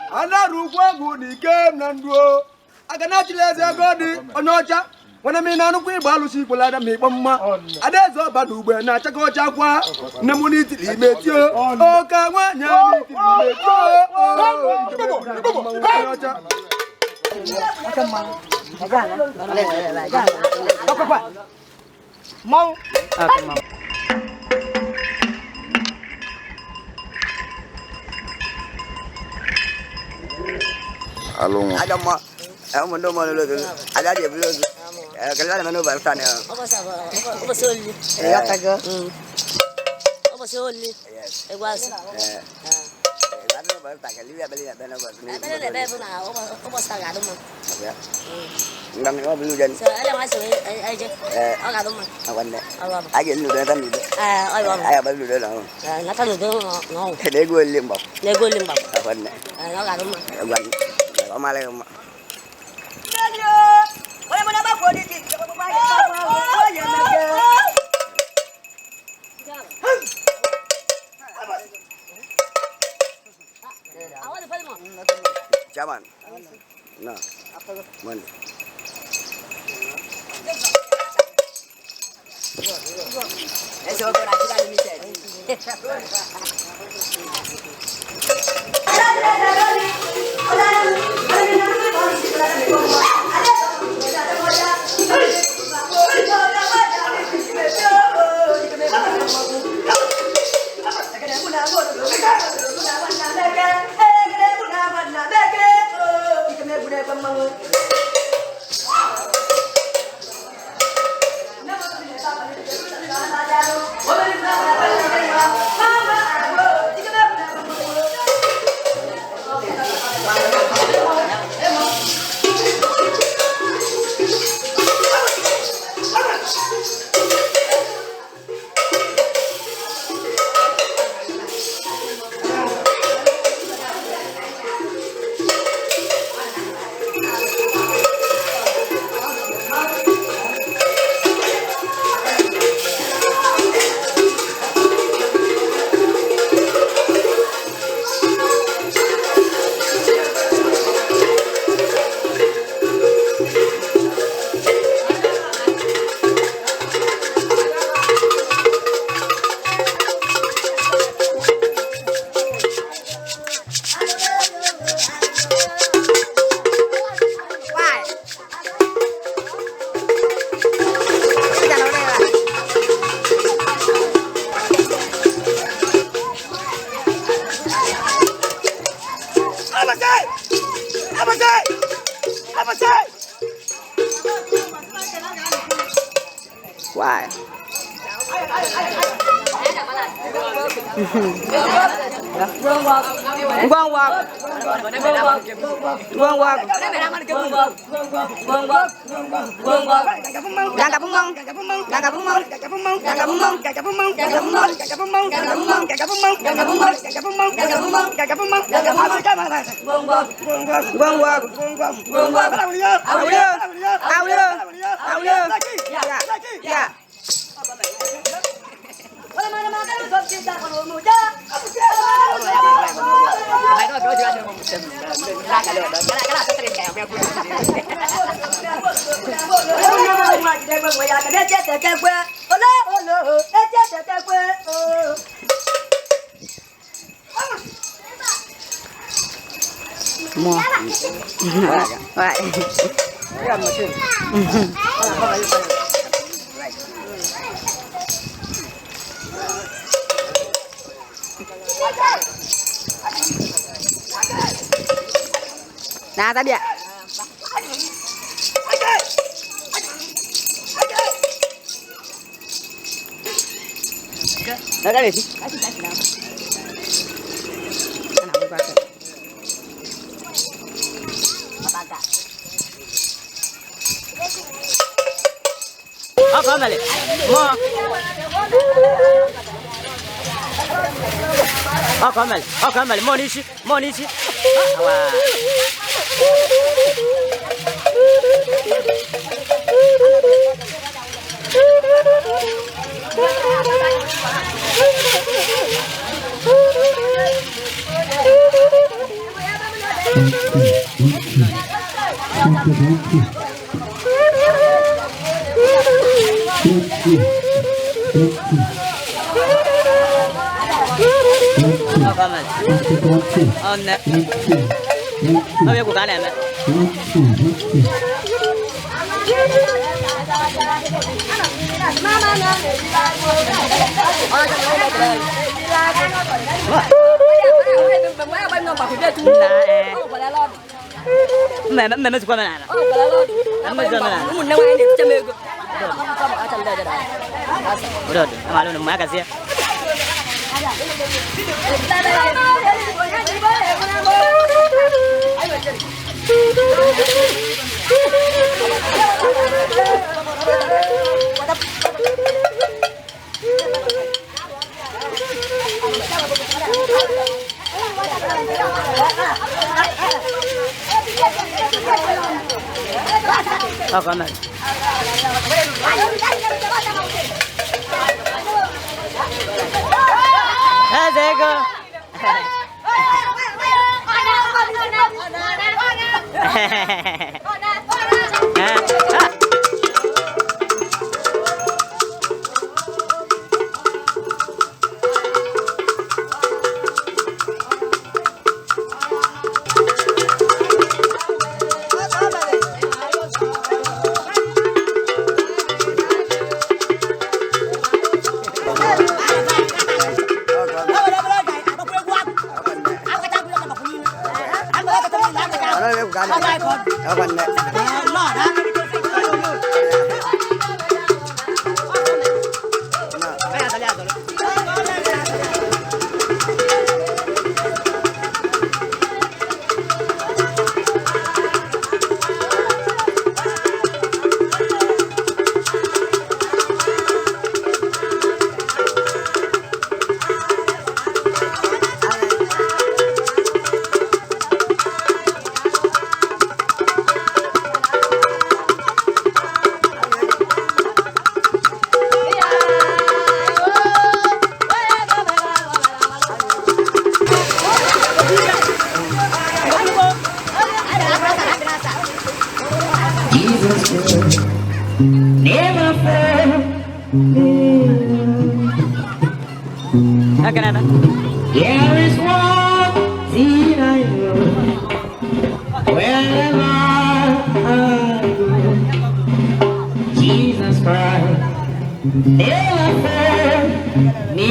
Anarugwagu ni game nanduo. Agana chileze godi onocha. Wana mina nukwu igba alusi igbolada mi ikpomma. Adezo badugbe na chaka ocha kwa. Nemuni tili metio. Oka nwanya mi tili metio. Alung. Ada mo, mundo mo lolo. Ada dia belum. Kalau ada mana baru sana. Apa sahaja? Apa soli? Ya taga. Apa soli? Ewas. Baru baru taga. Lihat beli apa nama? Ada lebih pun apa sahaja tu mah. Ya. Enggak mau belum jan. Ada masuk aja. Agak tu mah. Awan deh. Awam. Aja lu dah tan lu. Awam. Ayah baru dah lah. Nak tahu tu no. Dia gue limbah. Lego limbah. Awan deh. Agak tu mah. Awan. Oma lagi oma. Nadio. Boleh mana apa boleh di. Chairman. No. Monday. Eso es para tirar el misterio. Why? Quang Quang. Quang Quang. Đang gặp mông. Đang gặp mông. Đang gặp mông. Đang gặp mông. Đang gặp mông. Đang gặp mông. Đang gặp mông. Đang gặp mông. Đang gặp mông. Đang gặp mông. Đang gặp mông. Đang gặp mông. Đang gặp mông. Quang Quang. Quang Quang. Ao lương. Dạ. Mua. Vậy. Nah, tadi ya. Đó cái gì? Apa balik? Mau? Kamal, mau ni sih. Wah. Kamal. Oh, no. Habis aku kalah, man. Mày mới qua bên này. Mới qua bên này. Muốn nấu ăn thì chăm mê. Udah, malu nama kasih. Oh, Kamal. Zego. Never fail. There is one thing I know. Wherever I go, Jesus Christ never fail me.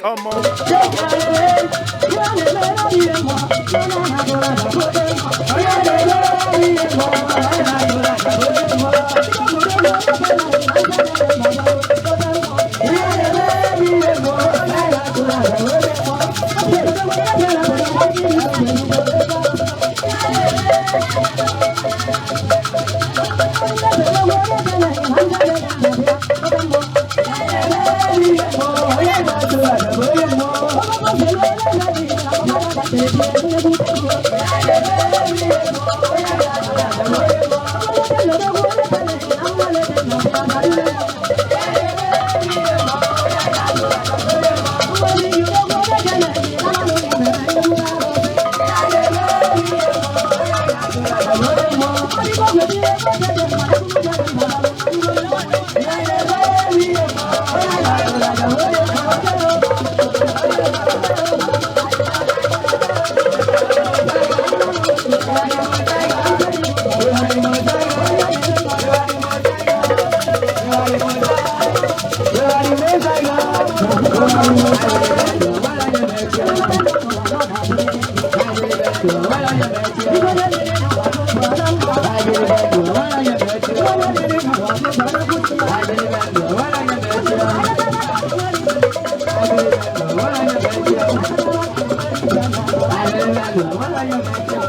Come on.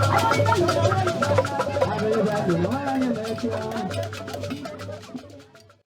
I